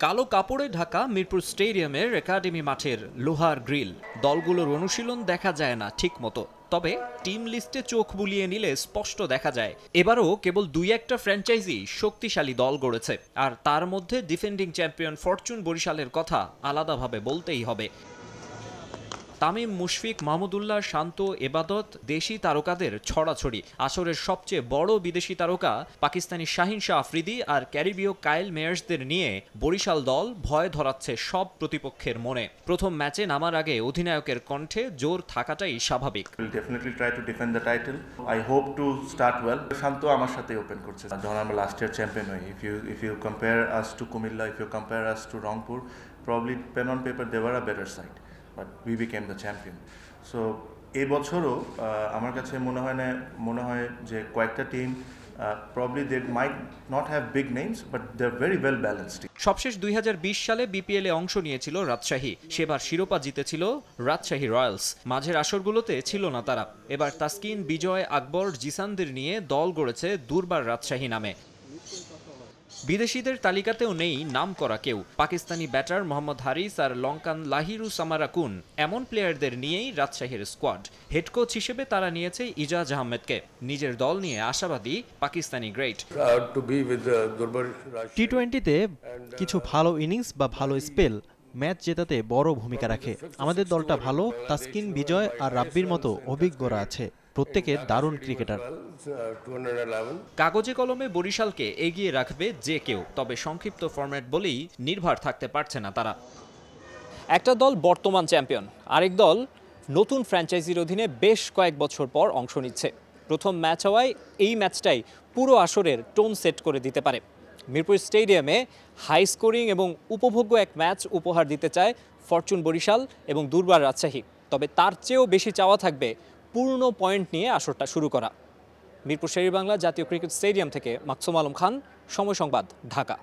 কালো কাপড়ে ঢাকা মিরপুর স্টেডিয়ামের একাডেমি মাঠের লোহার গ্রিল, দলগুলোর অনুশীলন দেখা যায় না ঠিকমতো। তবে টিম লিস্টে চোখ বুলিয়ে নিলে স্পষ্ট দেখা যায় এবারও কেবল দুই একটা ফ্র্যাঞ্চাইজি শক্তিশালী দল গড়েছে, আর তার মধ্যে ডিফেন্ডিং চ্যাম্পিয়ন ফরচুন বরিশালের কথা আলাদাভাবে বলতেই হবে। তামিম, মুশফিক, মাহমুদুল্লাহ, শান্ত, এবাদত দেশি তারকাদের ছড়াছড়ি। আসরের সবচেয়ে বড় বিদেশি তারকা পাকিস্তানি শাহিন শাহ আফ্রিদি আর ক্যারিবীয় কাইল মেয়ার্সদের নিয়ে বরিশাল দল ভয় ধরাচ্ছে সব প্রতিপক্ষের মনে। প্রথম ম্যাচে নামার আগে অধিনায়কের কণ্ঠে জোর থাকাটাই স্বাভাবিক। Definitely try to defend the title. I hope to start well. Shanto আমার সাথে ওপেন করছে। যখন আমরা লাস্ট ইয়ার চ্যাম্পিয়ন হই, if you compare us to Comilla, if you compare us to Rangpur, probably pen on paper they were a better side, but we became the champion. So এই বছরও আমার কাছে মনে হয় যে কয়েকটা team probably they might not have big names, but they are very well balanced. সবশেষ 2020 সালে বিপিএলে অংশ নিয়েছিল রাজশাহী। সেবার শিরোপা জিতেছিল রাজশাহী রয়্যালস। মাঝের আসরগুলোতে ছিল না তারা। এবার তাসকিন, বিজয়, আকবর, জিসানদের নিয়ে দল গড়েছে দুর্বার রাজশাহী নামে। বিদেশিদের তালিকাতেও নেই নাম করা কেউ। পাকিস্তানি ব্যাটার মোহাম্মদ হারিস আর লঙ্কান লাহিরু সামারাকুন, এমন প্লেয়ারদের নিয়েই রাজশাহীর স্কোয়াড। হেড কোচ হিসেবে তারা নিয়েছে ইজাজ আহমেদকে। নিজের দল নিয়ে আশাবাদী পাকিস্তানি গ্রেট। টি-20-তে কিছু ভালো ইনিংস বা ভালো স্পেল ম্যাচ জেতাতে বড় ভূমিকা রাখে। আমাদের দলটা ভালো, তাসকিন, বিজয় আর রাব্বির মতো অভিজ্ঞরা আছে, প্রত্যেকে দারুণ ক্রিকেটার। কাগজে কলমে বরিশালকে এগিয়ে রাখবে যে কেউ, তবে সংক্ষিপ্ত ফরম্যাট বলেই নির্ভর থাকতে পারছে না তারা। একটা দল বর্তমান চ্যাম্পিয়ন, আরেক দল নতুন ফ্র্যাঞ্চাইজির অধীনে বেশ কয়েক বছর পর অংশ নিচ্ছে। প্রথম ম্যাচ হওয়ায় এই ম্যাচটাই পুরো আসরের টোন সেট করে দিতে পারে। মিরপুর স্টেডিয়ামে হাই স্কোরিং এবং উপভোগ্য এক ম্যাচ উপহার দিতে চায় ফরচুন বরিশাল এবং দুর্বার রাজশাহী। তবে তার চেয়েও বেশি চাওয়া থাকবে পূর্ণ পয়েন্ট নিয়ে আসরটা শুরু করা। মিরপুর শেরেবাংলা জাতীয় ক্রিকেট স্টেডিয়াম থেকে মাকসুম আলম খান, সময় সংবাদ, ঢাকা।